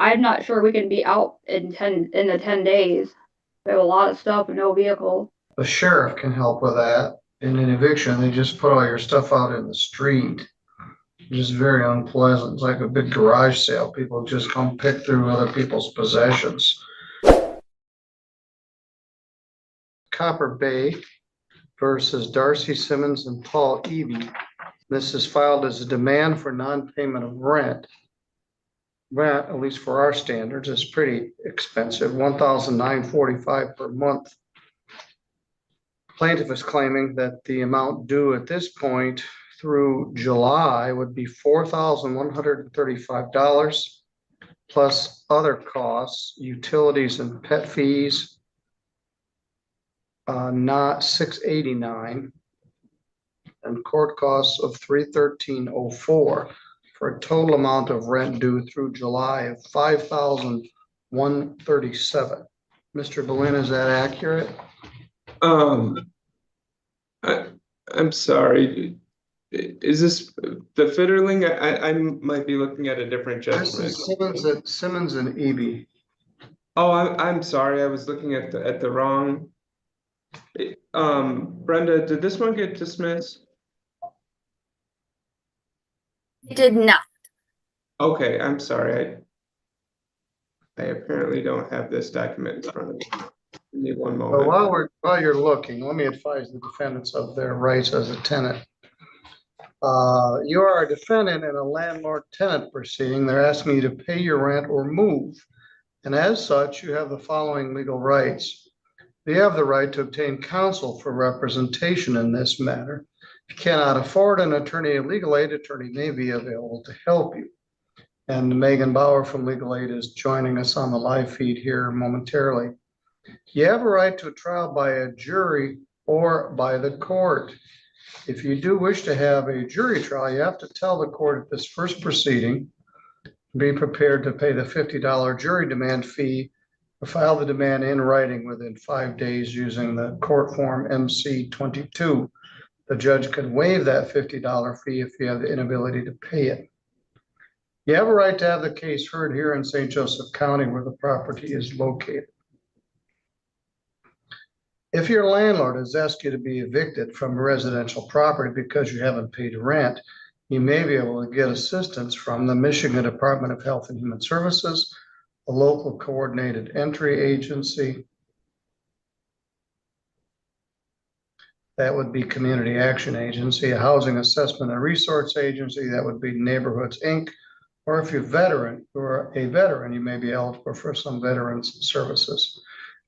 I'm not sure we can be out in the 10 days. We have a lot of stuff and no vehicle. The sheriff can help with that. In an eviction, they just put all your stuff out in the street. Which is very unpleasant. It's like a big garage sale. People just come pick through other people's possessions. Copper Bay versus Darcy, Simmons, and Paul Evie. This is filed as a demand for non-payment of rent. Rent, at least for our standards, is pretty expensive, $1,945 per month. Plaintiff is claiming that the amount due at this point through July would be $4,135 plus other costs, utilities and pet fees, not $689, and court costs of $313.04 for a total amount of rent due through July of $5,137. Mr. Boleyn, is that accurate? I'm sorry. Is this the Fitterling? I might be looking at a different judgment. This is Simmons and Evie. Oh, I'm sorry. I was looking at the wrong. Brenda, did this one get dismissed? It did not. Okay, I'm sorry. I apparently don't have this document in front of me. Give me one moment. So while you're looking, let me advise the defendants of their rights as a tenant. You are a defendant in a landlord-tenant proceeding. They're asking you to pay your rent or move. And as such, you have the following legal rights. You have the right to obtain counsel for representation in this matter. If you cannot afford an attorney, a legal aid attorney may be available to help you. And Megan Bauer from Legal Aid is joining us on the live feed here momentarily. You have a right to a trial by a jury or by the court. If you do wish to have a jury trial, you have to tell the court at this first proceeding, be prepared to pay the $50 jury demand fee or file the demand in writing within 5 days using the court form MC-22. The judge can waive that $50 fee if you have the inability to pay it. You have a right to have the case heard here in St. Joseph County where the property is located. If your landlord has asked you to be evicted from a residential property because you haven't paid rent, you may be able to get assistance from the Michigan Department of Health and Human Services, a local coordinated entry agency. That would be Community Action Agency, a housing assessment and resource agency. That would be Neighborhoods, Inc. Or if you're a veteran, you may be eligible for some veterans services.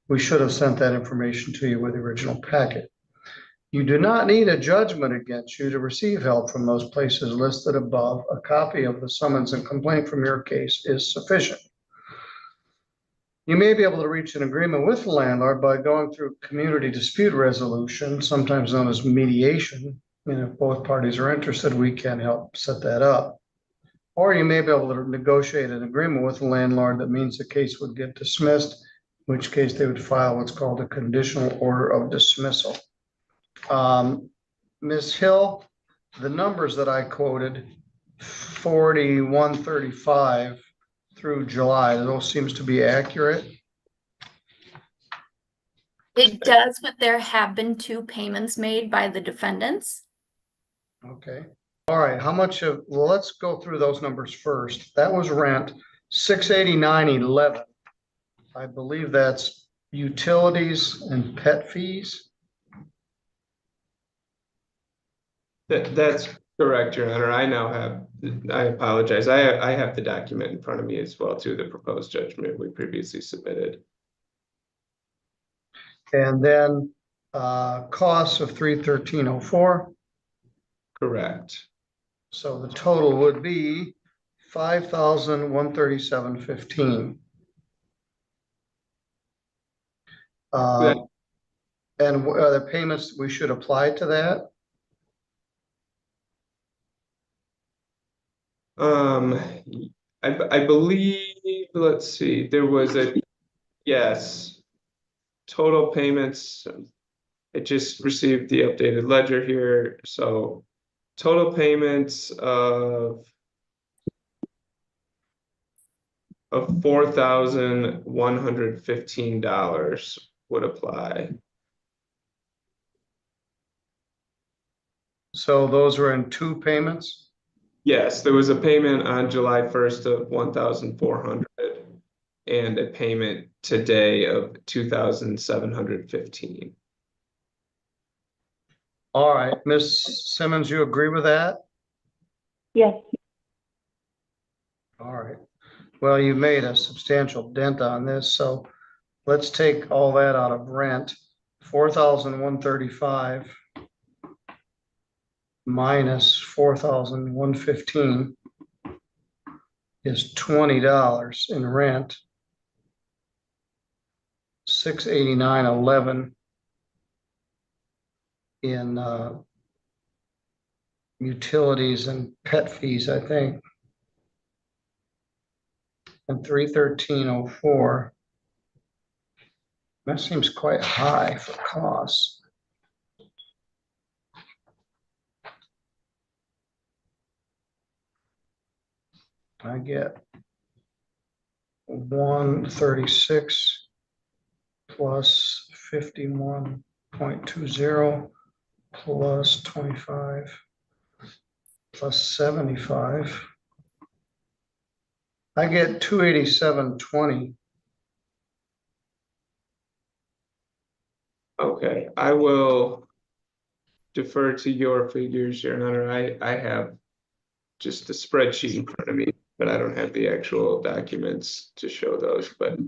We should have sent that information to you with the original packet. You do not need a judgment against you to receive help from those places listed above. A copy of the summons and complaint from your case is sufficient. You may be able to reach an agreement with the landlord by going through community dispute resolution, sometimes known as mediation. And if both parties are interested, we can help set that up. Or you may be able to negotiate an agreement with the landlord that means the case would get dismissed, in which case they would file what's called a conditional order of dismissal. Ms. Hill, the numbers that I quoted, 4135 through July, those seems to be accurate. It does, but there have been 2 payments made by the defendants. Okay. All right. How much of, well, let's go through those numbers first. That was rent, $689.11. I believe that's utilities and pet fees. That's correct, Your Honor. I now have, I apologize. I have the document in front of me as well, too, the proposed judgment we previously submitted. And then costs of $313.04. Correct. So the total would be $5,137.15. And are the payments we should apply to that? I believe, let's see, there was a, yes, total payments. I just received the updated ledger here. So total payments of of $4,115 would apply. So those were in two payments? Yes, there was a payment on July 1st of 1,400 and a payment today of 2,715. All right, Ms. Simmons, you agree with that? Yes, All right. Well, you made a substantial dent on this, so let's take all that out of rent. 4,135 minus 4,115 is $20 in rent. 689.11 in utilities and pet fees, I think. And 313.04. That seems quite high for costs. I get 136 plus 51.20 plus 25 plus 75. I get 287.20. Okay, I will defer to your figures, Your Honor. I have just the spreadsheet in front of me, but I don't have the actual documents to show those, but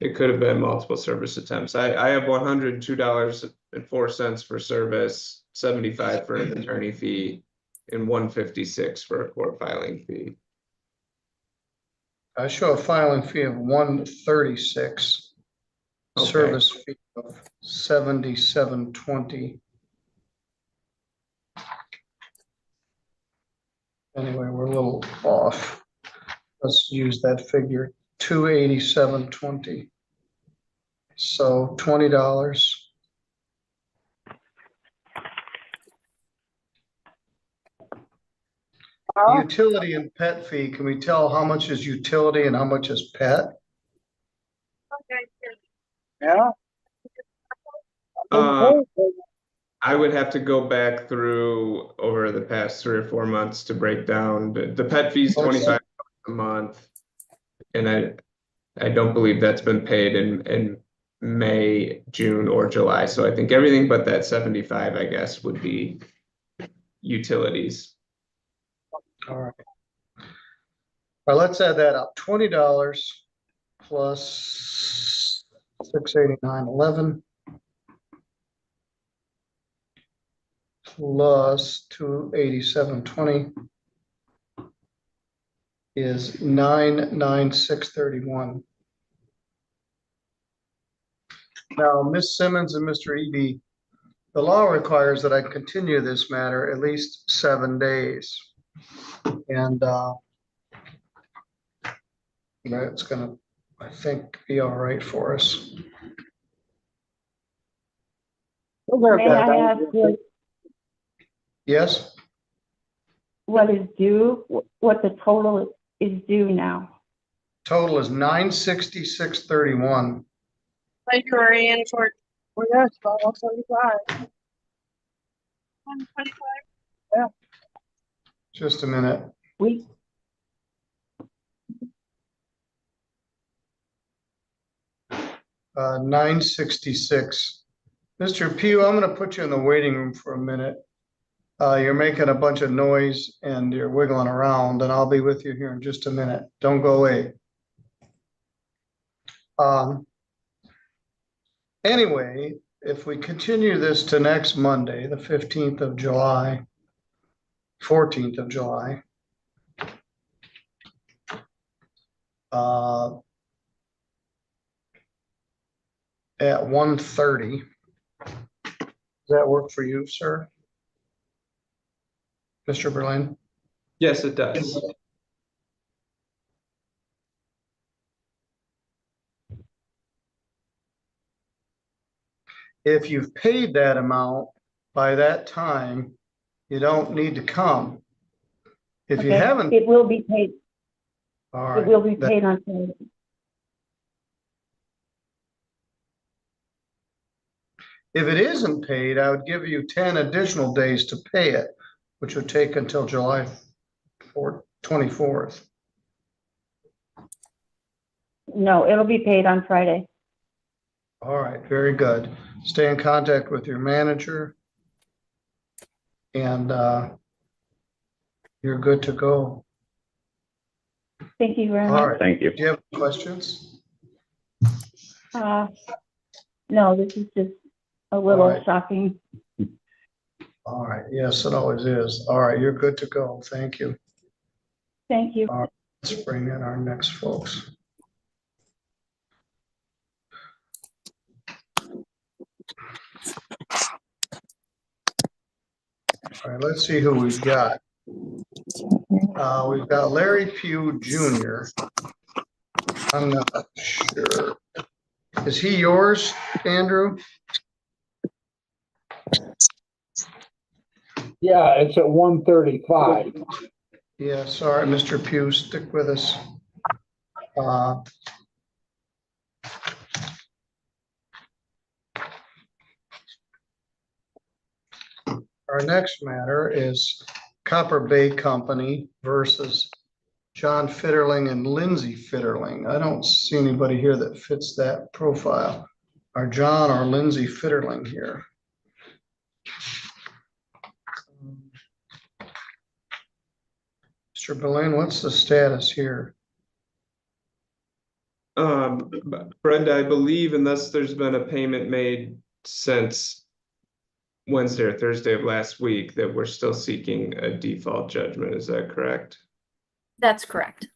it could have been multiple service attempts. I have $102.04 for service, 75 for an attorney fee, and 156 for a court filing fee. I show a filing fee of 136. Okay. Service fee of 77.20. Anyway, we're a little off. Let's use that figure, 287.20. So $20. Utility and pet fee, can we tell how much is utility and how much is pet? yeah. I would have to go back through over the past 3 or 4 months to break down. The pet fee is $25 a month. And I don't believe that's been paid in May, June, or July. So I think everything but that 75, I guess, would be utilities. All right. All right, let's add that up. $20 plus 689.11 plus 287.20 is 996.31. Now, Ms. Simmons and Mr. Evie, the law requires that I continue this matter at least 7 days. And that's gonna, I think, be all right for us. May I ask Yes? what is due, what the total is due now? Total is 966.31. Like Korean for, well, that's about 175. 125. Just a minute. We, 966. Mr. Pugh, I'm gonna put you in the waiting room for a minute. You're making a bunch of noise and you're wiggling around, and I'll be with you here in just a minute. Don't go away. Anyway, if we continue this to next Monday, the 15th of July, 14th of July, at 1:30. Does that work for you, sir? Mr. Berlin? Yes, it does. If you've paid that amount by that time, you don't need to come. If you okay, haven't, it will be paid. All It will be right, that- paid on Friday. if it isn't paid, I would give you 10 additional days to pay it, which would take until July 24th. No, it'll be paid on Friday. All right, very good. Stay in contact with your manager. And you're good to go. Thank you very All much. right. Thank you. Do you have questions? No, this is just a little All right. shocking. All right, yes, it always is. All right, you're good to go. Thank you. Thank you. Let's bring in our next folks. All right, let's see who we've got. We've got Larry Pugh Jr. I'm not sure. Is he yours, Andrew? Yeah, it's at 135. Yeah, sorry, Mr. Pugh, stick with us. Our next matter is Copper Bay Company versus John Fitterling and Lindsay Fitterling. I don't see anybody here that fits that profile. Are John or Lindsay Fitterling here? Mr. Belen, what's the status here? Brenda, I believe unless there's been a payment made since Wednesday or Thursday of last week, that we're still seeking a default judgment. Is that correct? That's correct.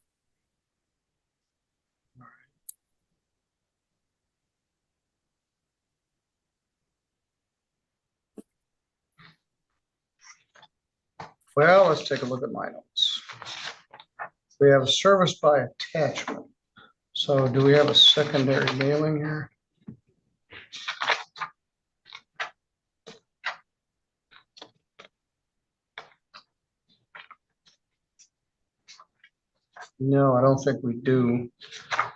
Well, let's take a look at my notes. We have a service by attachment. So do we have a secondary mailing here? No, I don't think we do.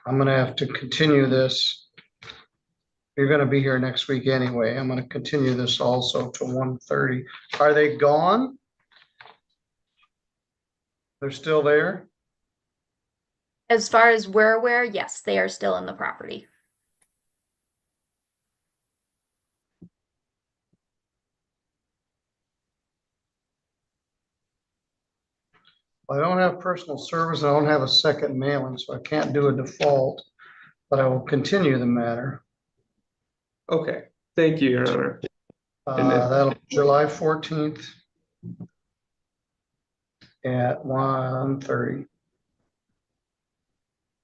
I'm gonna have to continue this. You're gonna be here next week anyway. I'm gonna continue this also to 1:30. Are they gone? They're still there? As far as we're aware, yes, they are still in the property. I don't have personal service. I don't have a second mailing, so I can't do a default, but I will continue the matter. Okay, thank you, Your Honor. That'll be July 14th at 1:30.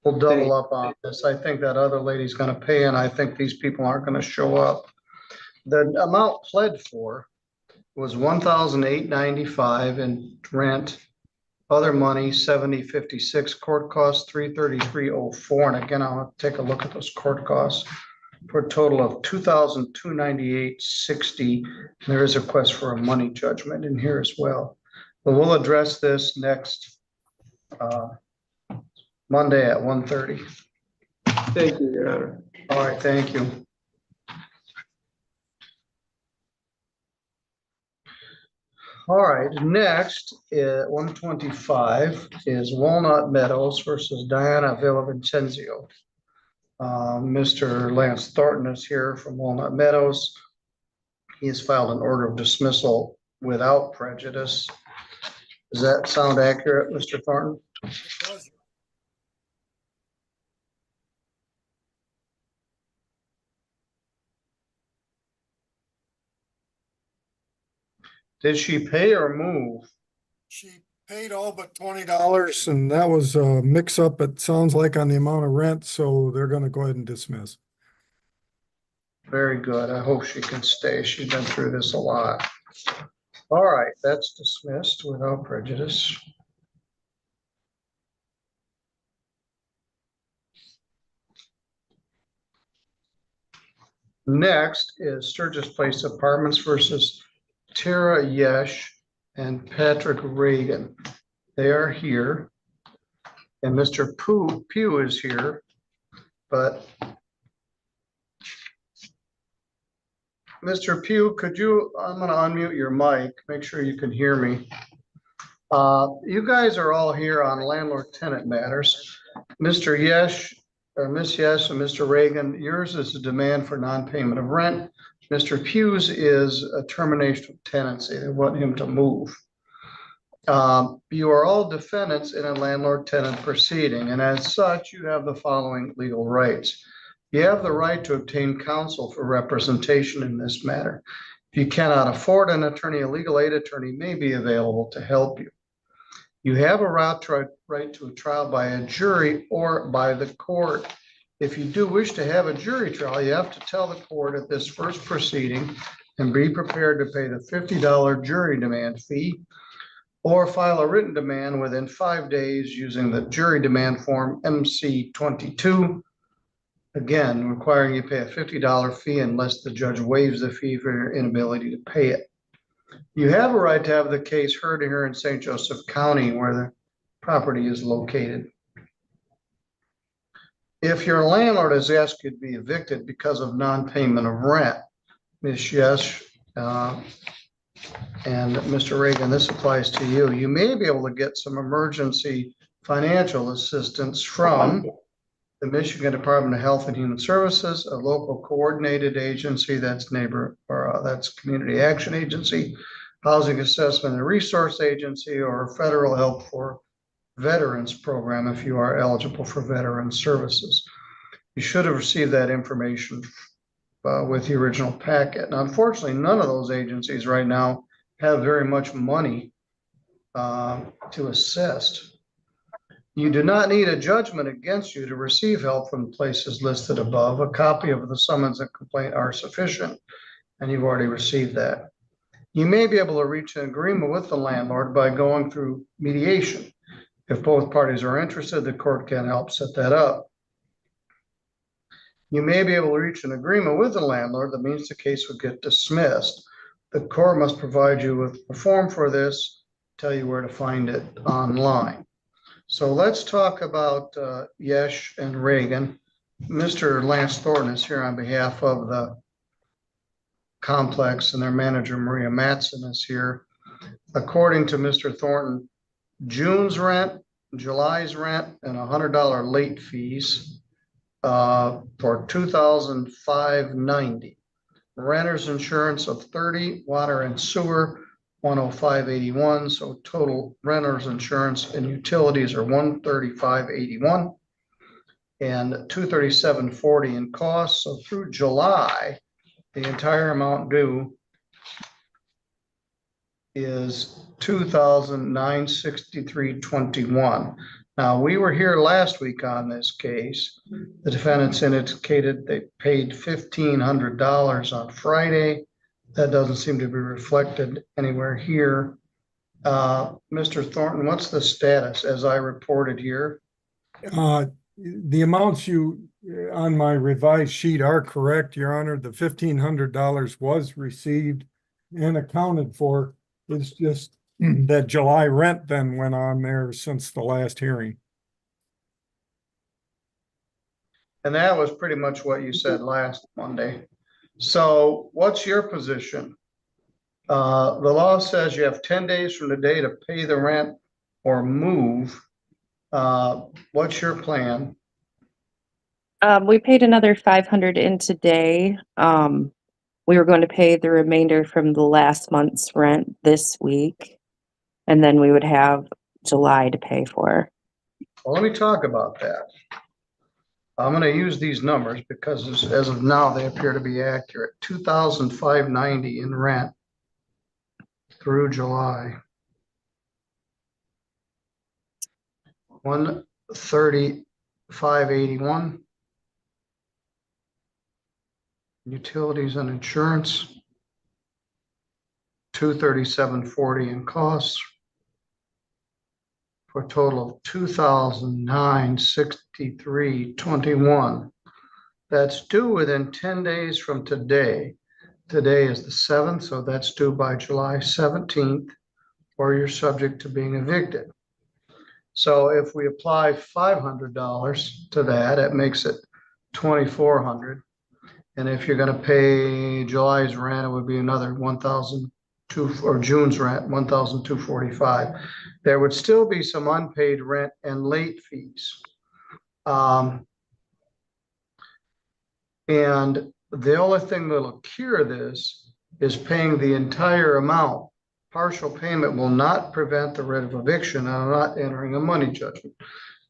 We'll double up on this. I think that other lady's gonna pay, and I think these people aren't gonna show up. The amount pled for was $1,895 in rent, other money, $70.56, court costs $333.04. And again, I'll take a look at those court costs for a total of $2,298.60. There is a request for a money judgment in here as well. But we'll address this next Monday at 1:30. Thank you, Your Honor. All right, thank you. All right, next at 125 is Walnut Meadows versus Diana Villa Vincenzo. Mr. Lance Thornton is here from Walnut Meadows. He has filed an order of dismissal without prejudice. Does that sound accurate, Mr. Thornton? Did she pay or move? She paid all but $20, and that was a mix-up, it sounds like, on the amount of rent, so they're gonna go ahead and dismiss. Very good. I hope she can stay. She's been through this a lot. All right, that's dismissed without prejudice. Next is Sturgis Place Apartments versus Tera, Yesh, and Patrick Reagan. They are here. And Mr. Pugh is here, but Mr. Pugh, I'm gonna unmute your mic, make sure you can hear me. You guys are all here on landlord-tenant matters. Mr. Yesh, or Miss Yesh and Mr. Reagan, yours is a demand for non-payment of rent. Mr. Pugh's is a termination of tenancy. They want him to move. You are all defendants in a landlord-tenant proceeding, and as such, you have the following legal rights. You have the right to obtain counsel for representation in this matter. If you cannot afford an attorney, a legal aid attorney may be available to help you. You have a right to a trial by a jury or by the court. If you do wish to have a jury trial, you have to tell the court at this first proceeding and be prepared to pay the $50 jury demand fee, or file a written demand within 5 days using the jury demand form MC-22. Again, requiring you pay a $50 fee unless the judge waives the fee for your inability to pay it. You have a right to have the case heard here in St. Joseph County where the property is located. If your landlord has asked you to be evicted because of non-payment of rent, Ms. Yesh and Mr. Reagan, this applies to you. You may be able to get some emergency financial assistance from the Michigan Department of Health and Human Services, a local coordinated agency that's that's Community Action Agency, Housing Assessment and Resource Agency, or Federal Help for Veterans Program if you are eligible for veteran services. You should have received that information with the original packet. Now, unfortunately, none of those agencies right now have very much money to assist. You do not need a judgment against you to receive help from the places listed above. A copy of the summons and complaint are sufficient, and you've already received that. You may be able to reach an agreement with the landlord by going through mediation. If both parties are interested, the court can help set that up. You may be able to reach an agreement with the landlord that means the case would get dismissed. The court must provide you with a form for this, tell you where to find it online. So let's talk about Yesh and Reagan. Mr. Lance Thornton is here on behalf of the complex, and their manager, Maria Matson, is here. According to Mr. Thornton, June's rent, July's rent, and $100 late fees for $2,590. Renter's insurance of $30, water and sewer $105.81. So total renter's insurance and utilities are $135.81 and $237.40 in costs. So through July, the entire amount due is $2,963.21. Now, we were here last week on this case. The defendants indicated they paid $1,500 on Friday. That doesn't seem to be reflected anywhere here. Mr. Thornton, what's the status as I reported here? The amounts on my revised sheet are correct, Your Honor. The $1,500 was received and accounted for. It's just that July rent then went on there since the last hearing. And that was pretty much what you said last Monday. So what's your position? The law says you have 10 days from today to pay the rent or move. What's your plan? We paid another 500 in today. We were going to pay the remainder from the last month's rent this week, and then we would have July to pay for. Well, let me talk about that. I'm going to use these numbers because as of now, they appear to be accurate. $2,590 in rent through July. $135.81. Utilities and insurance. $237.40 in costs. For a total of $2,963.21. That's due within 10 days from today. Today is the 7th, so that's due by July 17th, or you're subject to being evicted. So if we apply $500 to that, it makes it 2,400. And if you're gonna pay July's rent, it would be another 1,002, or June's rent, 1,245. There would still be some unpaid rent and late fees. And the only thing that'll cure this is paying the entire amount. Partial payment will not prevent the writ of eviction, and I'm not entering a money judgment.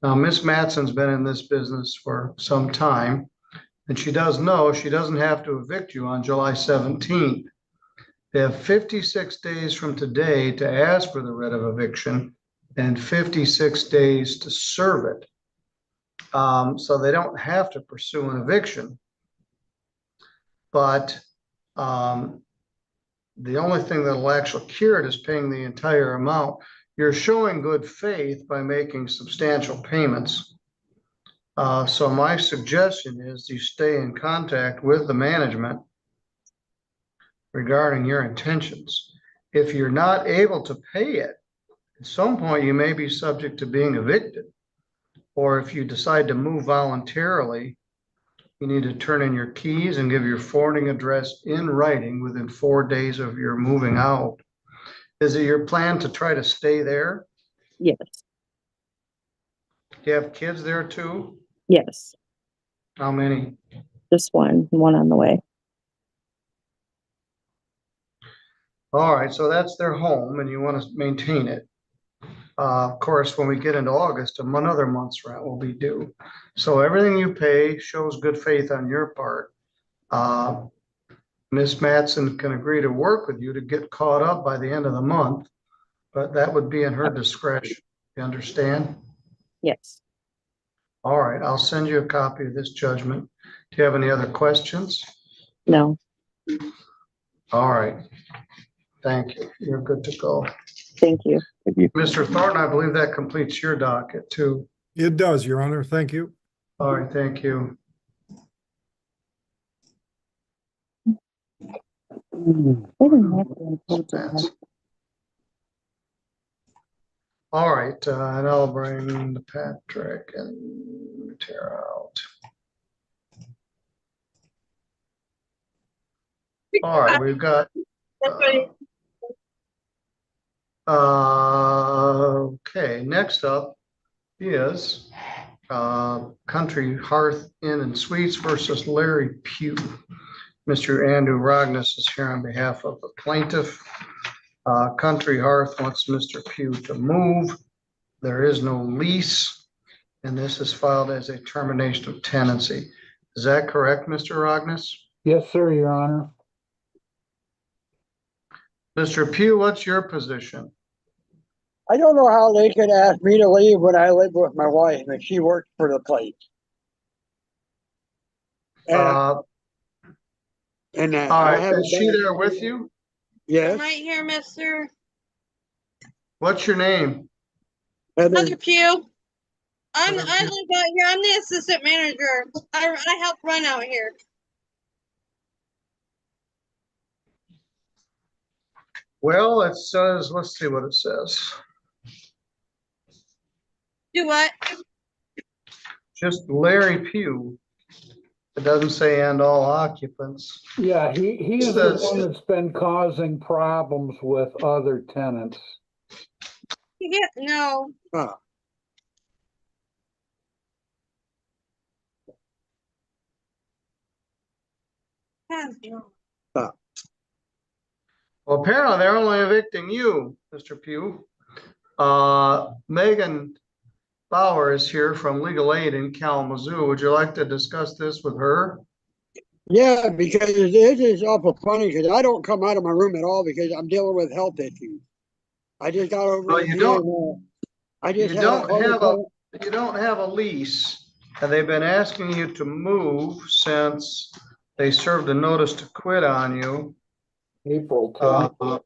Now, Miss Matson's been in this business for some time, and she does know she doesn't have to evict you on July 17th. They have 56 days from today to ask for the writ of eviction and 56 days to serve it. So they don't have to pursue an eviction. But the only thing that'll actually cure it is paying the entire amount. You're showing good faith by making substantial payments. So my suggestion is you stay in contact with the management regarding your intentions. If you're not able to pay it, at some point you may be subject to being evicted. Or if you decide to move voluntarily, you need to turn in your keys and give your forwarding address in writing within 4 days of your moving out. Is it your plan to try to stay there? Yes, Do you have kids there too? yes, How many? just one on the way. All right, so that's their home and you want to maintain it. Of course, when we get into August, another month's rent will be due. So everything you pay shows good faith on your part. Ms. Matson can agree to work with you to get caught up by the end of the month, but that would be in her discretion. You understand? Yes. All right, I'll send you a copy of this judgment. Do you have any other questions? No. All right. Thank you. You're good to go. Thank you. Mr. Thornton, I believe that completes your docket too. It does, Your Honor. Thank you. All right, thank you. All right, and I'll bring Patrick and Tera out. All right, we've got okay, next up is Country Hearth Inn and Suites versus Larry Pugh. Mr. Andrew Rognus is here on behalf of the plaintiff. Country Hearth wants Mr. Pugh to move. There is no lease, and this is filed as a termination of tenancy. Is that correct, Mr. Rognus? Yes, sir, Your Honor. Mr. Pugh, what's your position? I don't know how they could ask me to leave when I live with my wife and she works for the place. And, All I right, haven't is she been- there with you? Yes. I'm right here, mister. What's your name? Mother Pugh. I Mother live Pugh. out here. I'm the assistant manager. I help run out here. Well, it says, let's see what it says. Do what? Just Larry Pugh. It doesn't say and all occupants. Yeah, he is the Says- one that's been causing problems with other tenants. Yeah, no. Huh. Well, apparently they're only evicting you, Mr. Pugh. Megan Bauer is here from Legal Aid in Kalamazoo. Would you like to discuss this with her? Yeah, because it is awful funny because I don't come out of my room at all because I'm dealing with health issues. I just got over. Well, it you here, don't- I just You had don't have a lease, and they've been asking you to move since they served a notice to quit on you. April 10th.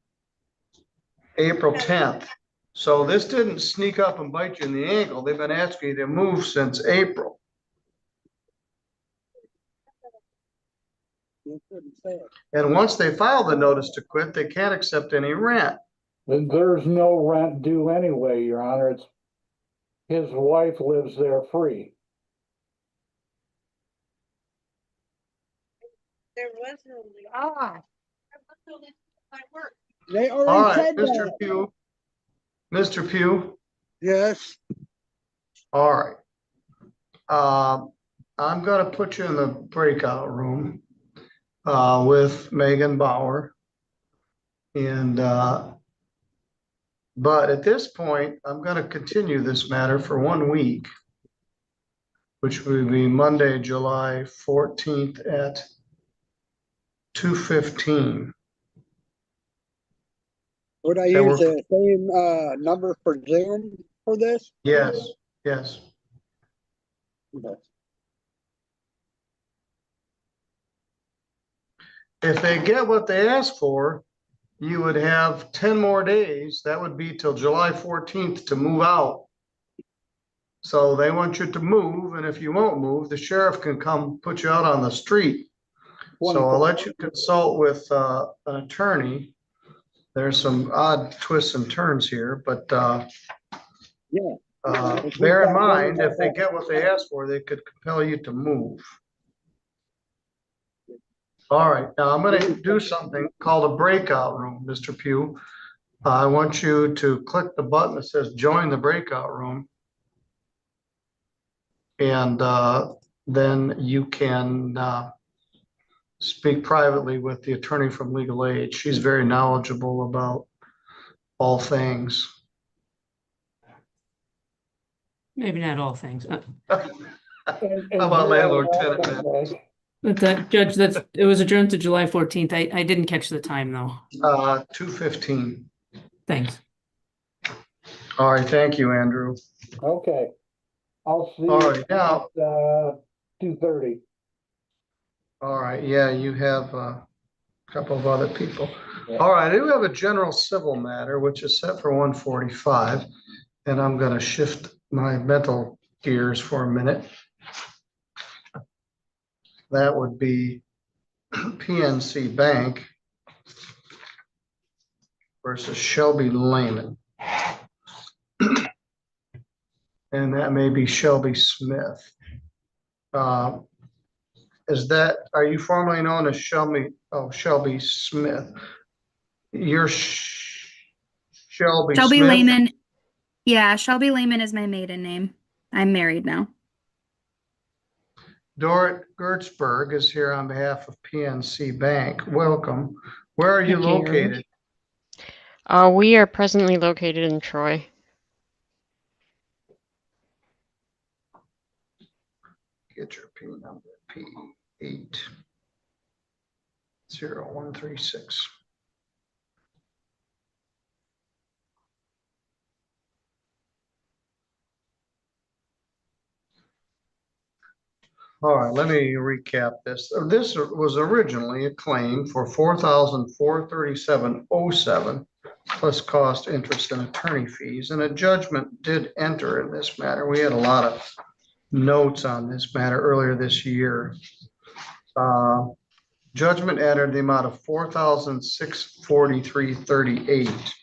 April 10th. So this didn't sneak up and bite you in the ankle. They've been asking you to move since April. And once they file the notice to quit, they can't accept any rent. There's no rent due anyway, Your Honor. his wife lives there free. There was no lease. Ah, There was no lease at my work. they All already right, said Mr. that. Pugh. Mr. Pugh, Yes, all right. I'm gonna put you in the breakout room with Megan Bauer. And but at this point, I'm gonna continue this matter for 1 week, which will be Monday, July 14th at 2:15. would I That use work? the same number for Zoom for this? Yes, yes. Okay. If they get what they ask for, you would have 10 more days. That would be till July 14th to move out. So they want you to move, and if you won't move, the sheriff can come put you out on the street. So I'll let you consult with an attorney. There's some odd twists and turns here, but Yeah. bear in mind, if they get what they ask for, they could compel you to move. All right, now I'm gonna do something called a breakout room, Mr. Pugh. I want you to click the button that says join the breakout room. And then you can speak privately with the attorney from Legal Aid. She's very knowledgeable about all things. Maybe not all things. How about landlord-tenant? But Judge, it was adjourned to July 14th. I didn't catch the time though. 2:15. Thanks. All right, thank you, Andrew. Okay. I'll see All you right, now, at 2:30. all right, yeah, you have a couple of other people. All right, I do have a general civil matter, which is set for 1:45, and I'm gonna shift my mental gears for a minute. That would be PNC Bank versus Shelby Layman. And that may be Shelby Smith. Are you formerly known as Shelby? Oh, Shelby Smith. You're Shelby Shelby Smith? Layman. Yeah, Shelby Layman is my maiden name. I'm married now. Dorit Gertzberg is here on behalf of PNC Bank. Welcome. Where are you Thank you. located? We are presently located in Troy. Get your P number, P80136. All right, let me recap this. This was originally a claim for $4,437.07 plus cost, interest, and attorney fees, and a judgment did enter in this matter. We had a lot of notes on this matter earlier this year. Judgment entered the amount of $4,643.38.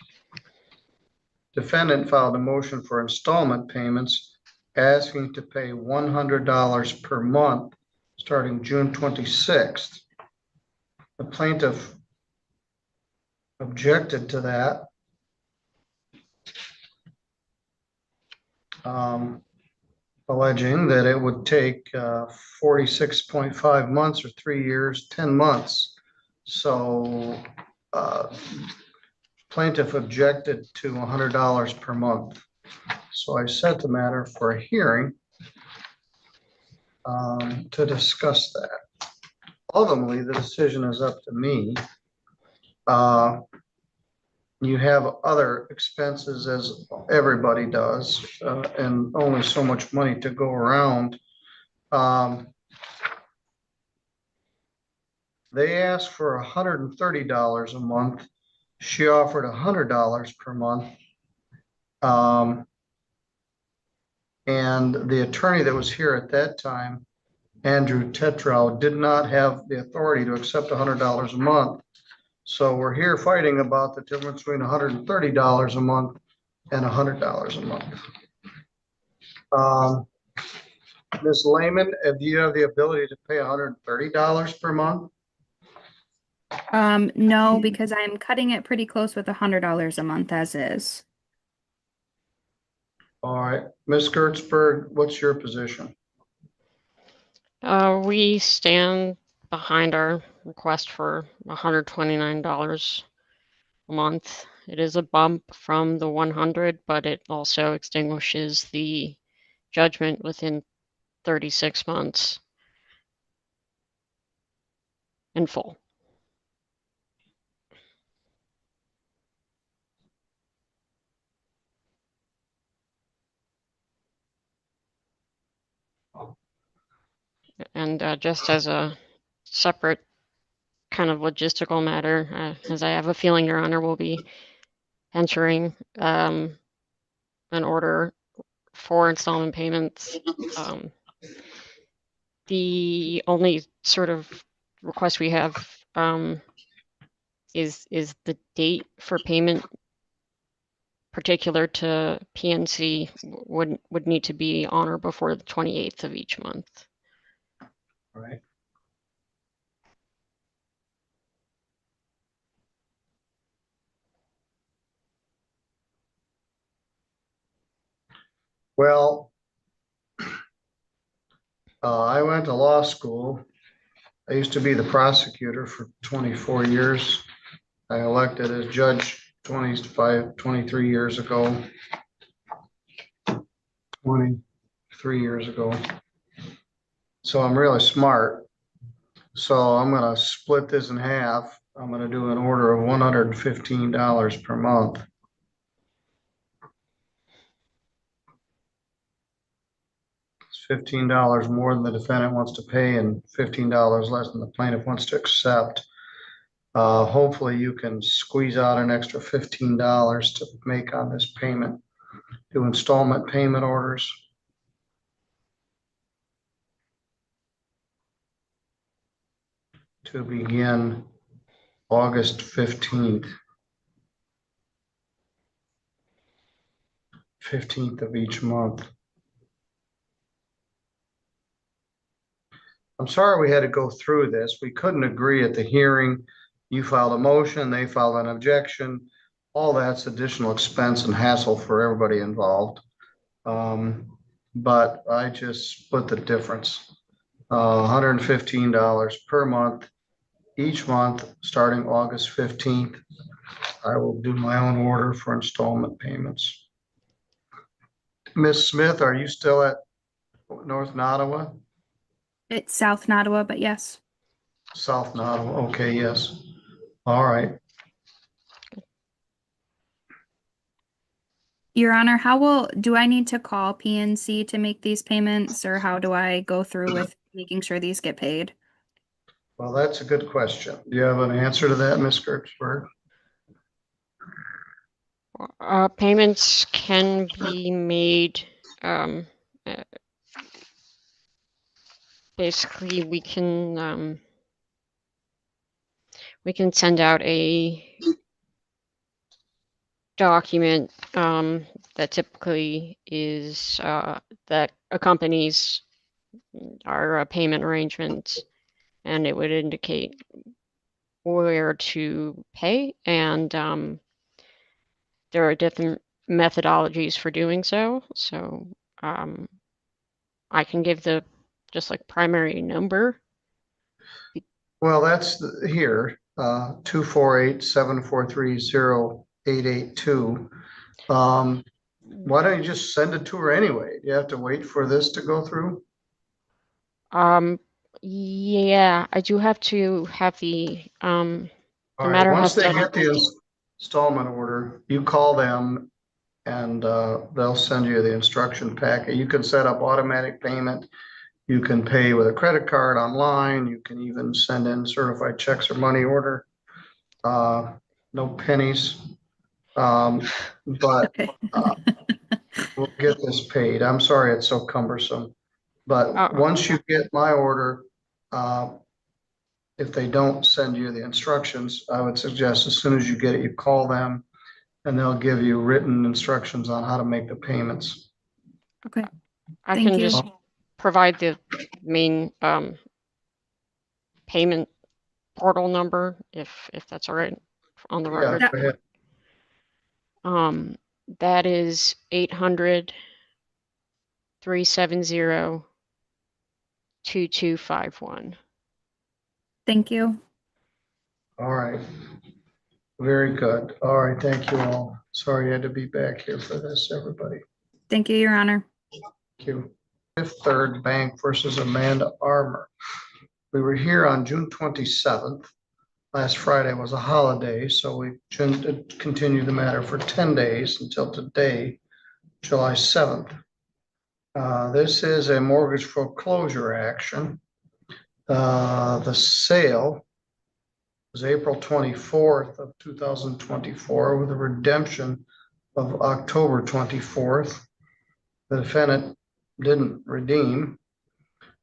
Defendant filed a motion for installment payments, asking to pay $100 per month starting June 26th. The plaintiff objected to that. Alleging that it would take 46.5 months or 3 years, 10 months. So plaintiff objected to $100 per month. So I set the matter for a hearing to discuss that. Ultimately, the decision is up to me. You have other expenses, as everybody does, and only so much money to go around. They asked for $130 a month. She offered $100 per month. And the attorney that was here at that time, Andrew Tetrow, did not have the authority to accept $100 a month. So we're here fighting about the difference between $130 a month and $100 a month. Ms. Layman, do you have the ability to pay $130 per month? No, because I'm cutting it pretty close with $100 a month as is. All right, Ms. Gertzberg, what's your position? We stand behind our request for $129 a month. It is a bump from the 100, but it also extinguishes the judgment within 36 months in full. And just as a separate kind of logistical matter, as I have a feeling Your Honor will be entering an order for installment payments. The only sort of request we have is the date for payment particular to PNC would need to be on or before the 28th of each month. All right. Well, I went to law school. I used to be the prosecutor for 24 years. I elected as judge 23 years ago. 23 years ago. So I'm really smart. So I'm going to split this in half. I'm going to do an order of $115 per month. It's $15 more than the defendant wants to pay and $15 less than the plaintiff wants to accept. Hopefully you can squeeze out an extra $15 to make on this payment. Do installment payment orders. To begin August 15th. 15th of each month. I'm sorry we had to go through this. We couldn't agree at the hearing. You filed a motion, they filed an objection. All that's additional expense and hassle for everybody involved. But I just split the difference. $115 per month, each month, starting August 15th. I will do my own order for installment payments. Ms. Smith, are you still at North Nottawa? It's South Nottawa, but yes. South Nottawa, okay, yes. All right. Your Honor, do I need to call PNC to make these payments, or how do I go through with making sure these get paid? Well, that's a good question. Do you have an answer to that, Ms. Gertzberg? Payments can be made. Basically, we can send out a document that typically is that accompanies our payment arrangements, and it would indicate where to pay, and there are different methodologies for doing so. So I can give the just like primary number. Well, that's here, 248-743-0882. Why don't you just send it to her anyway? Do you have to wait for this to go through? Yeah, I do have to have the All right, matter once has they to. get the installment order, you call them and they'll send you the instruction packet. You can set up automatic payment. You can pay with a credit card online. You can even send in certified checks or money order. No pennies. But Okay. we'll get this paid. I'm sorry it's so cumbersome. But once you get my order, if they don't send you the instructions, I would suggest as soon as you get it, you call them and they'll give you written instructions on how to make the payments. Okay. I Thank can you. just provide the main payment portal number if that's all right on the Yeah, record. go ahead. That is 800-370-2251. Thank you. All right. Very good. All right, thank you all. Sorry you had to be back here for this, everybody. Thank you, Your Honor. Thank you. Fifth Third Bank versus Amanda Armour. We were here on June 27th. Last Friday was a holiday, so we continued the matter for 10 days until today, July 7th. This is a mortgage foreclosure action. The sale was April 24th of 2024 with a redemption of October 24th. The defendant didn't redeem.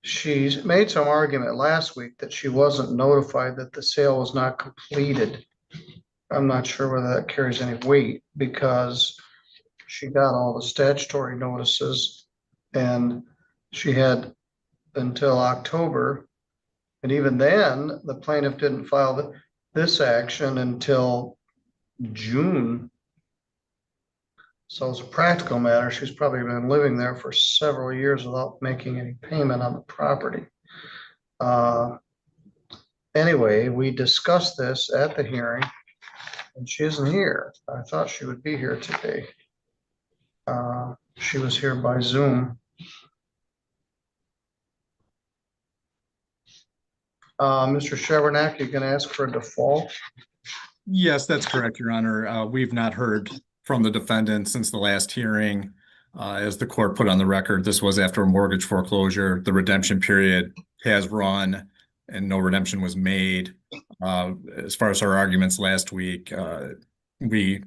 She's made some argument last week that she wasn't notified that the sale was not completed. I'm not sure whether that carries any weight because she got all the statutory notices and she had until October. And even then, the plaintiff didn't file this action until June. So as a practical matter, she's probably been living there for several years without making any payment on the property. Anyway, we discussed this at the hearing and she isn't here. I thought she would be here today. She was here by Zoom. Mr. Chevernack, you can ask for a default. Yes, that's correct, Your Honor. We've not heard from the defendant since the last hearing. As the court put on the record, this was after a mortgage foreclosure. The redemption period has run and no redemption was made. As far as our arguments last week, all the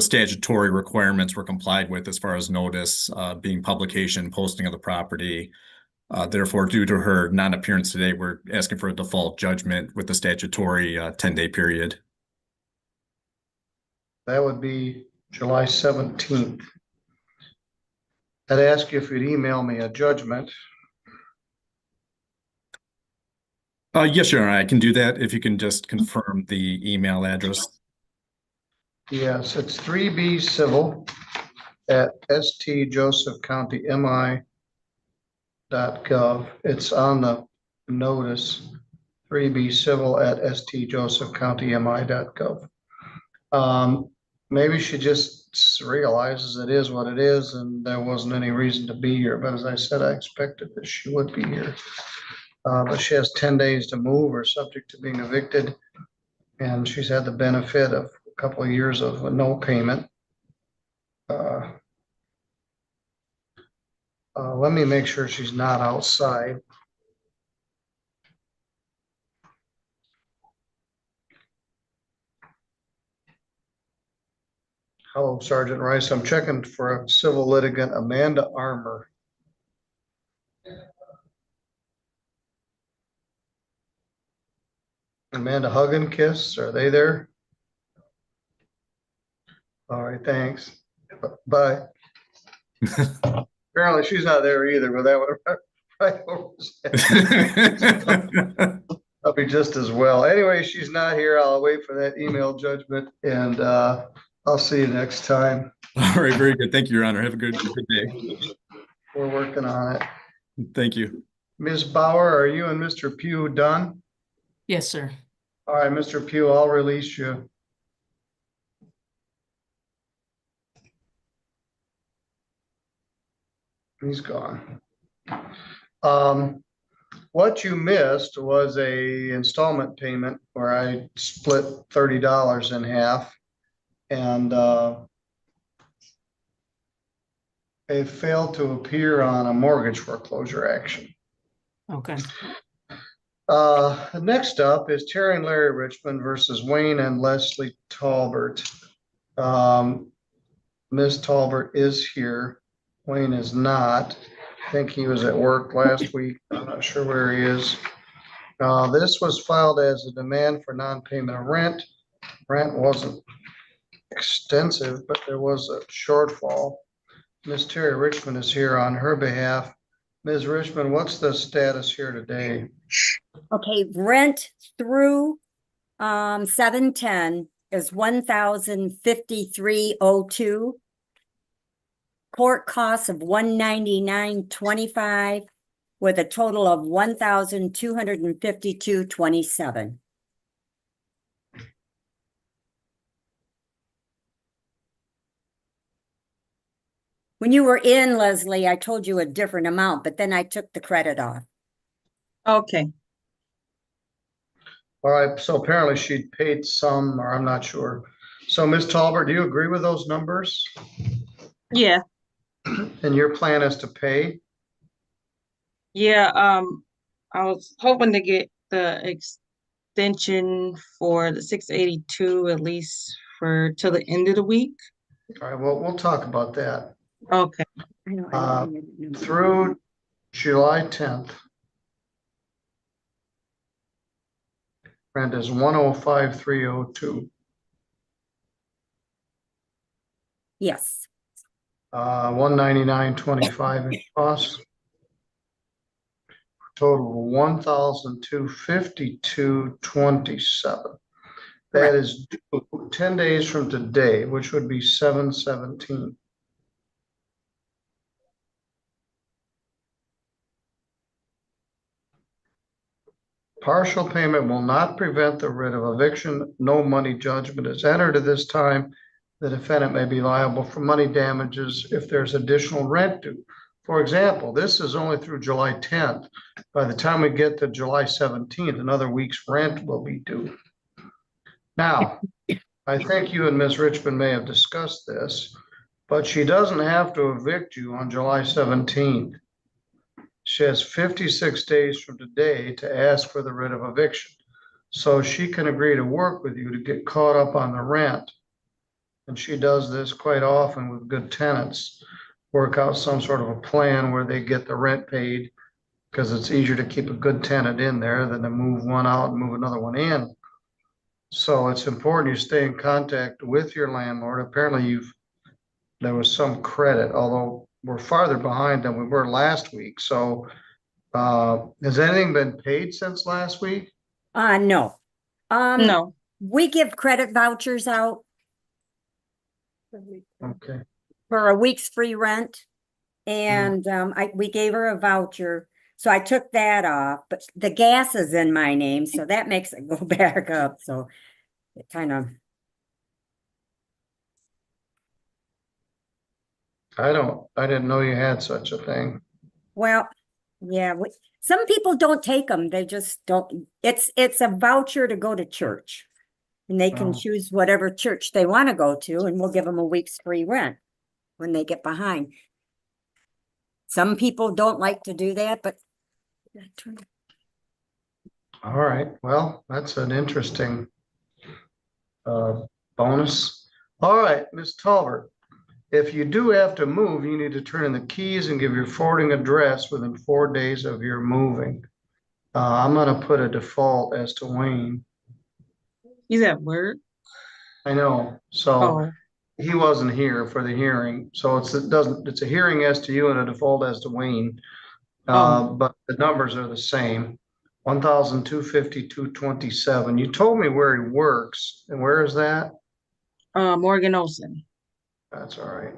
statutory requirements were complied with as far as notice, being publication, posting of the property. Therefore, due to her non-appearance today, we're asking for a default judgment with the statutory 10-day period. That would be July 17th. I'd ask you if you'd email me a judgment. Yes, Your Honor, I can do that if you can just confirm the email address. Yes, it's 3B Civil at stjosephcountymi.gov. It's on the notice, 3B Civil at stjosephcountymi.gov. Maybe she just realizes it is what it is and there wasn't any reason to be here. But as I said, I expected that she would be here. But she has 10 days to move or subject to being evicted. And she's had the benefit of a couple of years of no payment. Let me make sure she's not outside. Hello, Sergeant Rice. I'm checking for a civil litigant, Amanda Armour. Amanda Hug and Kiss, are they there? All right, thanks. Bye. Apparently she's not there either, but that would right over. I'll be just as well. Anyway, she's not here. I'll wait for that email judgment and I'll see you next time. All right, very good. Thank you, Your Honor. Have a good day. We're working on it. Thank you. Ms. Bauer, are you and Mr. Pugh done? Yes, sir. All right, Mr. Pugh, I'll release you. He's gone. What you missed was a installment payment where I split $30 in half and they failed to appear on a mortgage foreclosure action. Okay. Next up is Terry and Larry Richmond versus Wayne and Leslie Talbert. Ms. Talbert is here. Wayne is not. I think he was at work last week. I'm not sure where he is. This was filed as a demand for non-payment of rent. Rent wasn't extensive, but there was a shortfall. Ms. Terry Richmond is here on her behalf. Ms. Richmond, what's the status here today? Okay, rent through 7/10 is 1,053.02. Court costs of 199.25 with a total of 1,252.27. When you were in, Leslie, I told you a different amount, but then I took the credit off. Okay. All right, so apparently she paid some, or I'm not sure. So Ms. Talbert, do you agree with those numbers? Yeah. And your plan is to pay? Yeah. I was hoping to get the extension for the 682 at least for till the end of the week. All right, well, we'll talk about that. Okay. Through July 10th. Rent is 105,302. Yes. 199.25 in costs. Total of 1,252.27. That is due 10 days from today, which would be 7/17. Partial payment will not prevent the writ of eviction. No money judgment is entered at this time. The defendant may be liable for money damages if there's additional rent due. For example, this is only through July 10th. By the time we get to July 17th, another week's rent will be due. Now, I think you and Ms. Richmond may have discussed this, but she doesn't have to evict you on July 17th. She has 56 days from today to ask for the writ of eviction. So she can agree to work with you to get caught up on the rent. And she does this quite often with good tenants, work out some sort of a plan where they get the rent paid because it's easier to keep a good tenant in there than to move one out and move another one in. So it's important you stay in contact with your landlord. Apparently there was some credit, although we're farther behind than we were last week. So has anything been paid since last week? No. No. We give credit vouchers out Okay. for a week's free rent. And we gave her a voucher. So I took that off, but the gas is in my name, so that makes it go back up. So it kind of. I didn't know you had such a thing. Well, yeah, some people don't take them. They just don't. It's a voucher to go to church. And they can choose whatever church they want to go to, and we'll give them a week's free rent when they get behind. Some people don't like to do that, but. All right. Well, that's an interesting bonus. All right, Ms. Talbert. If you do have to move, you need to turn in the keys and give your forwarding address within 4 days of your moving. I'm going to put a default as to Wayne. He's at work. I know. So he wasn't here for the hearing. So it's a hearing as to you and a default as to Wayne. But the numbers are the same. 1,252.27. You told me where he works, and where is that? Morgan Olson. That's all right.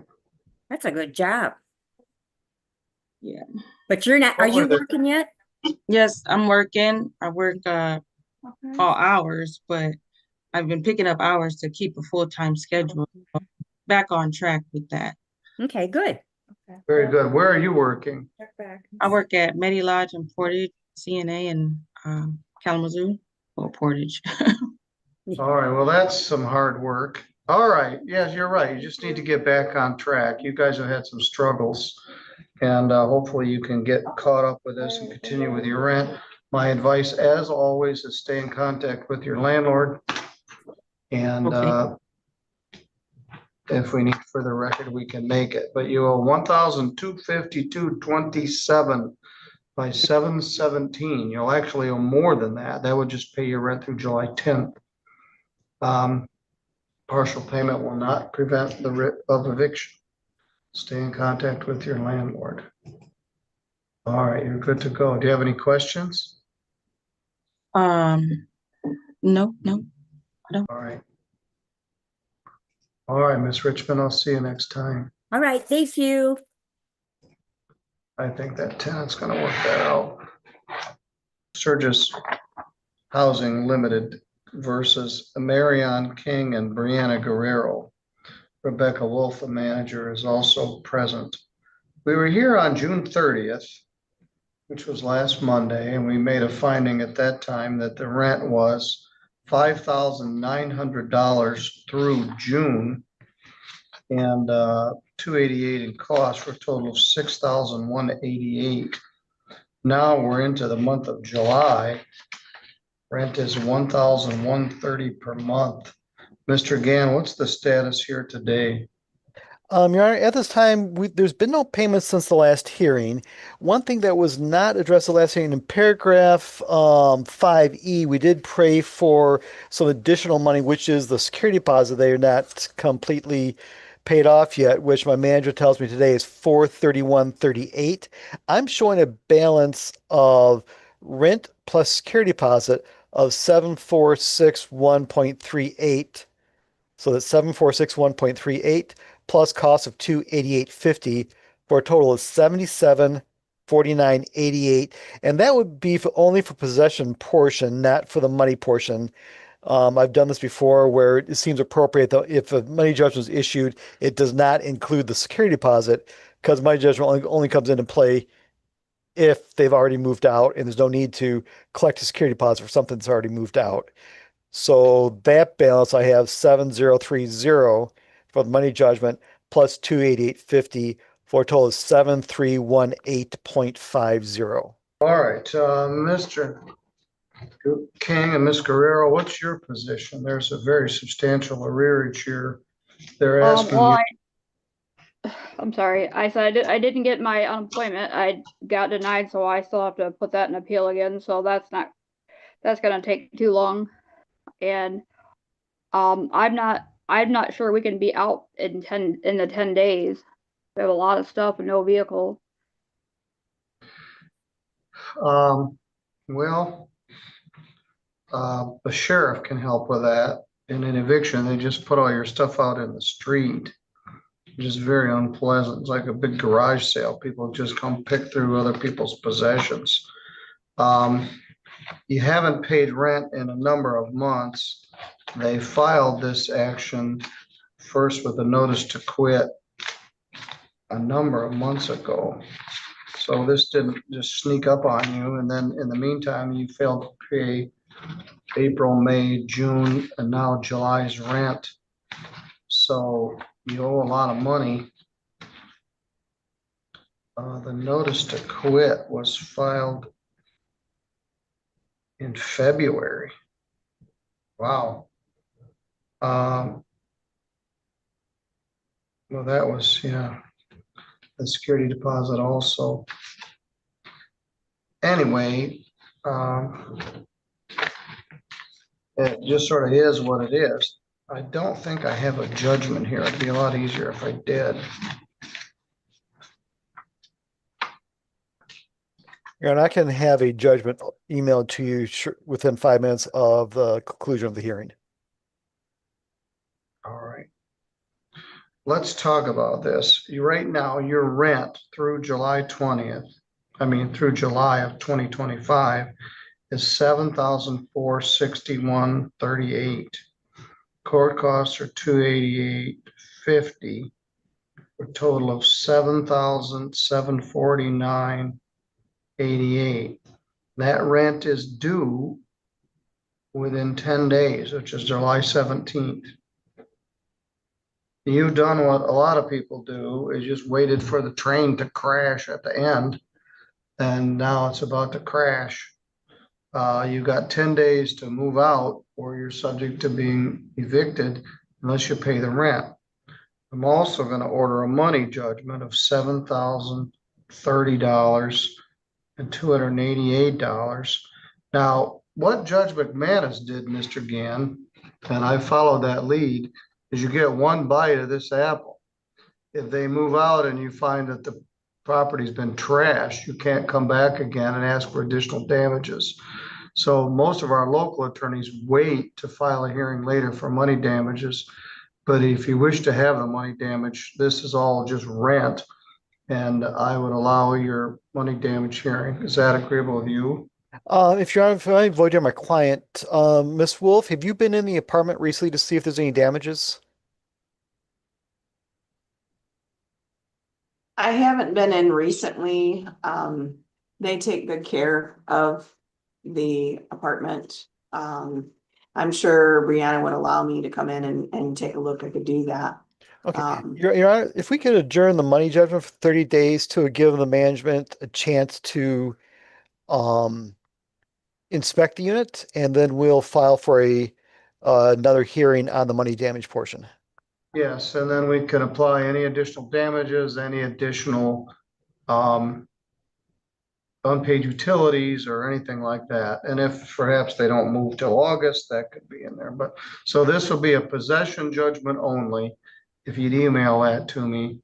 That's a good job. Yeah. But you're not, are you working yet? Yes, I'm working. I work all hours, but I've been picking up hours to keep a full-time schedule. Back on track with that. Okay, good. Very good. Where are you working? I work at Medi Lodge in Portage, CNA in Kalamazoo, or Portage. All right. Well, that's some hard work. All right. Yes, you're right. You just need to get back on track. You guys have had some struggles, and hopefully you can get caught up with this and continue with your rent. My advice, as always, is stay in contact with your landlord. And if we need further record, we can make it. But you owe 1,252.27 by 7/17. You'll actually owe more than that. That would just pay your rent through July 10th. Partial payment will not prevent the writ of eviction. Stay in contact with your landlord. All right, you're good to go. Do you have any questions? No. All right. All right, Miss Richmond, I'll see you next time. All right, thank you. I think that tenant's gonna work that out. Sturgis Housing Limited versus Marion King and Brianna Guerrero. Rebecca Wolf, the manager, is also present. We were here on June 30th, which was last Monday, and we made a finding at that time that the rent was $5,900 through June and $288 in cost for a total of $6,188. Now we're into the month of July. Rent is $1,130 per month. Mr. Gann, what's the status here today? Your Honor, at this time, there's been no payments since the last hearing. One thing that was not addressed the last hearing, in paragraph 5E, we did pray for some additional money, which is the security deposit. They are not completely paid off yet, which my manager tells me today is $431.38. I'm showing a balance of rent plus security deposit of $7,461.38. So that's $7,461.38 plus cost of $288.50 for a total of $77,49.88. And that would be only for possession portion, not for the money portion. I've done this before where it seems appropriate, though, if a money judgment is issued, it does not include the security deposit because money judgment only comes into play if they've already moved out and there's no need to collect a security deposit for something that's already moved out. So that balance I have 7,030 for the money judgment plus 288.50 for a total of 7,318.50. All right, Mr. King and Ms. Guerrero, what's your position? There's a very substantial arrearage here. They're asking you. I'm sorry. I said I didn't get my unemployment. I got denied, so I still have to put that in appeal again. So that's gonna take too long. And I'm not sure we can be out in the 10 days. We have a lot of stuff and no vehicle. Well, the sheriff can help with that. In an eviction, they just put all your stuff out in the street, which is very unpleasant. It's like a big garage sale. People just come pick through other people's possessions. You haven't paid rent in a number of months. They filed this action first with a notice to quit a number of months ago. So this didn't just sneak up on you. And then in the meantime, you failed to pay April, May, June, and now July's rent. So you owe a lot of money. The notice to quit was filed in February. Wow. Well, that was, the security deposit also. Anyway, it just sort of is what it is. I don't think I have a judgment here. It'd be a lot easier if I did. And I can have a judgment emailed to you within 5 minutes of the conclusion of the hearing. All right. Let's talk about this. Right now, your rent through July of 2025 is $7,461.38. Court costs are $288.50, for a total of $7,749.88. That rent is due within 10 days, which is July 17th. You've done what a lot of people do, is just waited for the train to crash at the end, and now it's about to crash. You've got 10 days to move out or you're subject to being evicted unless you pay the rent. I'm also going to order a money judgment of $7,030 and $288. Now, what Judge McManus did, Mr. Gann, and I followed that lead, is you get one bite of this apple. if they move out and you find that the property's been trashed, you can't come back again and ask for additional damages. So most of our local attorneys wait to file a hearing later for money damages. But if you wish to have the money damage, this is all just rent. And I would allow your money damage hearing. Is that agreeable with you? If you're on, if I void my client, Miss Wolf, have you been in the apartment recently to see if there's any damages? I haven't been in recently. They take good care of the apartment. I'm sure Brianna would allow me to come in and take a look. I could do that. Okay, Your Honor, if we could adjourn the money judgment for 30 days to give the management a chance to inspect the unit, and then we'll file for another hearing on the money damage portion. Yes, and then we can apply any additional damages, any additional unpaid utilities or anything like that. And if perhaps they don't move till August, that could be in there. But so this will be a possession judgment only. If you'd email that to me.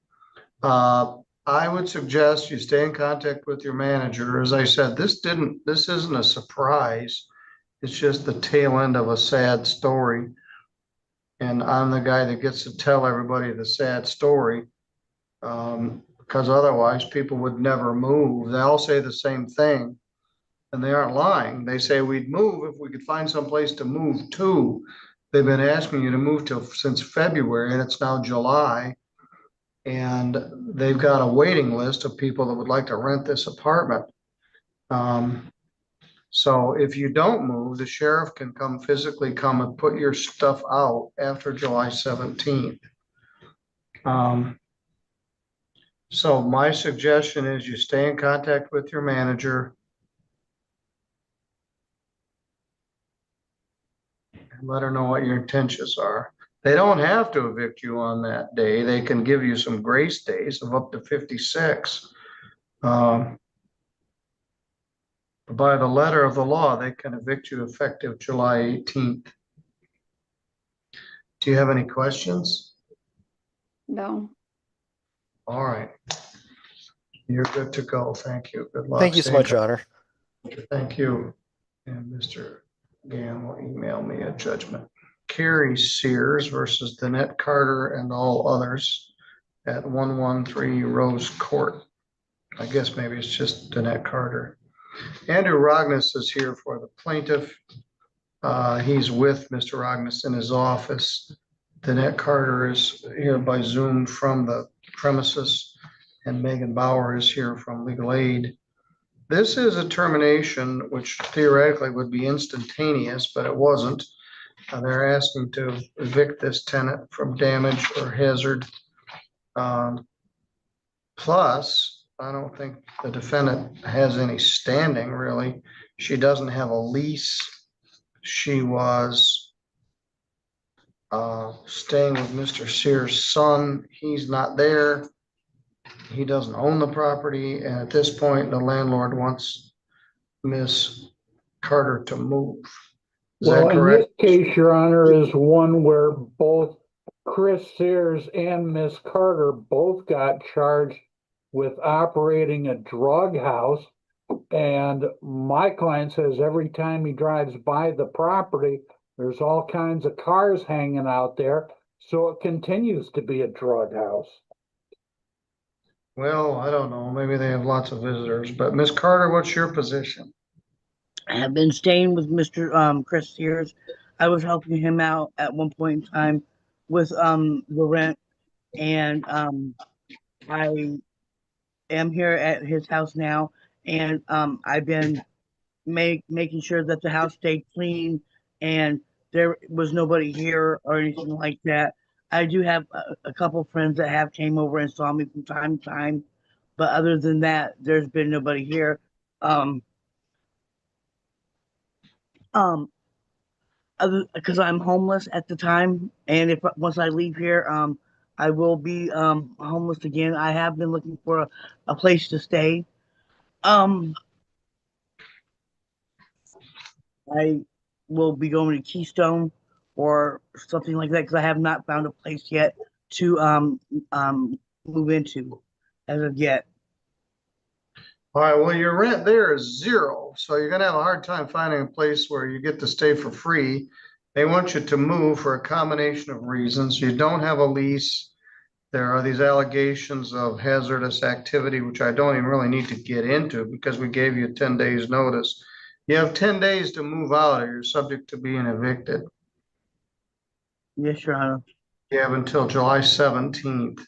I would suggest you stay in contact with your manager. As I said, this isn't a surprise. It's just the tail end of a sad story. And I'm the guy that gets to tell everybody the sad story. Because otherwise people would never move. They all say the same thing and they aren't lying. They say we'd move if we could find some place to move to. They've been asking you to move since February and it's now July. And they've got a waiting list of people that would like to rent this apartment. So if you don't move, the sheriff can physically come and put your stuff out after July 17th. So my suggestion is you stay in contact with your manager. And let her know what your intentions are. They don't have to evict you on that day. They can give you some grace days of up to 56. By the letter of the law, they can evict you effective July 18th. Do you have any questions? No. All right. You're good to go. Thank you. Good luck. Thank you so much, Your Honor. Thank you. And Mr. Gann will email me a judgment. Carrie Sears versus Denette Carter and all others at 113 Rose Court. I guess maybe it's just Denette Carter. Andrew Rognus is here for the plaintiff. He's with Mr. Rognus in his office. Denette Carter is here by Zoom from the premises, and Megan Bauer is here from Legal Aid. This is a termination, which theoretically would be instantaneous, but it wasn't. They're asking to evict this tenant from damage or hazard. Plus, I don't think the defendant has any standing, really. She doesn't have a lease. She was staying with Mr. Sears' son. He's not there. He doesn't own the property. And at this point, the landlord wants Miss Carter to move. Is that Well, in correct? this case, Your Honor, is one where both Chris Sears and Miss Carter both got charged with operating a drug house. And my client says every time he drives by the property, there's all kinds of cars hanging out there. So it continues to be a drug house. Well, I don't know. Maybe they have lots of visitors. But Miss Carter, what's your position? I have been staying with Mr. Chris Sears. I was helping him out at one point in time with the rent, and I am here at his house now, and I've been making sure that the house stayed clean and there was nobody here or anything like that. I do have a couple friends that have came over and saw me from time to time, but other than that, there's been nobody here. Because I'm homeless at the time, and if once I leave here, I will be homeless again. I have been looking for a place to stay. I will be going to Keystone or something like that because I have not found a place yet to move into as of yet. All right, well, your rent there is 0, so you're gonna have a hard time finding a place where you get to stay for free. They want you to move for a combination of reasons. You don't have a lease. There are these allegations of hazardous activity, which I don't even really need to get into because we gave you 10 days notice. You have 10 days to move out or you're subject to being evicted. Yes, Your Honor. You have until July 17th.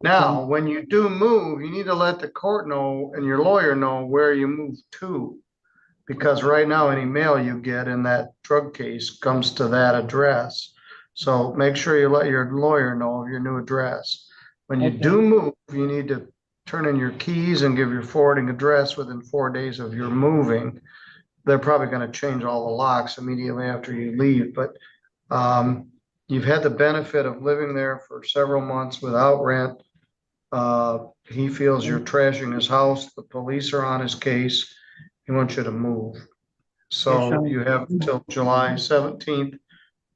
Now, when you do move, you need to let the court know and your lawyer know where you move to. Because right now, any mail you get in that drug case comes to that address. So make sure you let your lawyer know of your new address. When you do move, you need to turn in your keys and give your forwarding address within 4 days of your moving. They're probably going to change all the locks immediately after you leave, but you've had the benefit of living there for several months without rent. He feels you're trashing his house. The police are on his case. He wants you to move. So you have until July 17th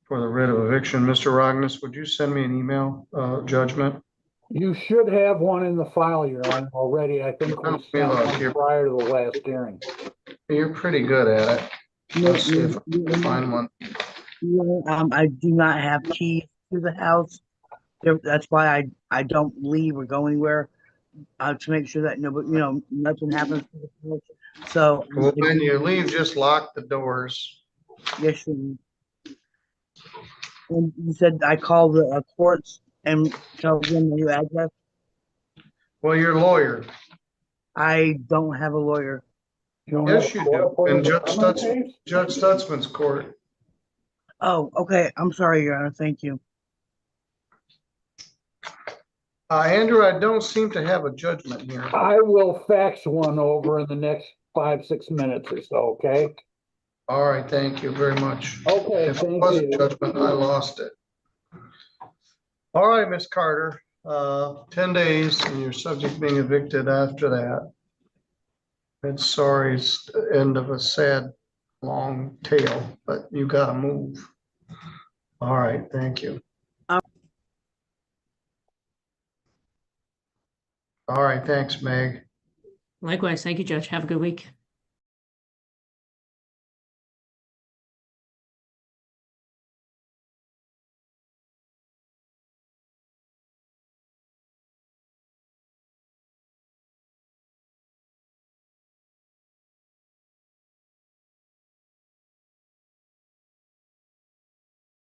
for the writ of eviction. Mr. Rognus, would you send me an email judgment? You should have one in the file, Your Honor, already. I think we sent one prior to the last hearing. You're pretty good at it. Let's see if I can find one. I do not have keys to the house. That's why I don't leave or go anywhere to make sure that nobody, nothing happens to the house. So well, when you leave, just lock the doors. Yes, and you said I call the courts and tell them the new address. Well, your lawyer. I don't have a lawyer. Yes, you do. In Judge Stutzman's court. Oh, okay. I'm sorry, Your Honor. Thank you. Andrew, I don't seem to have a judgment here. I will fax one over in the next 5-6 minutes or so, okay? All right, thank you very much. Okay, if it was a judgment, I lost it. All right, Miss Carter, 10 days and you're subject to being evicted after that. It's sorry, it's the end of a sad, long tale, but you gotta move. All right, thank you. All right, thanks, Meg. Likewise. Thank you, Judge. Have a good week.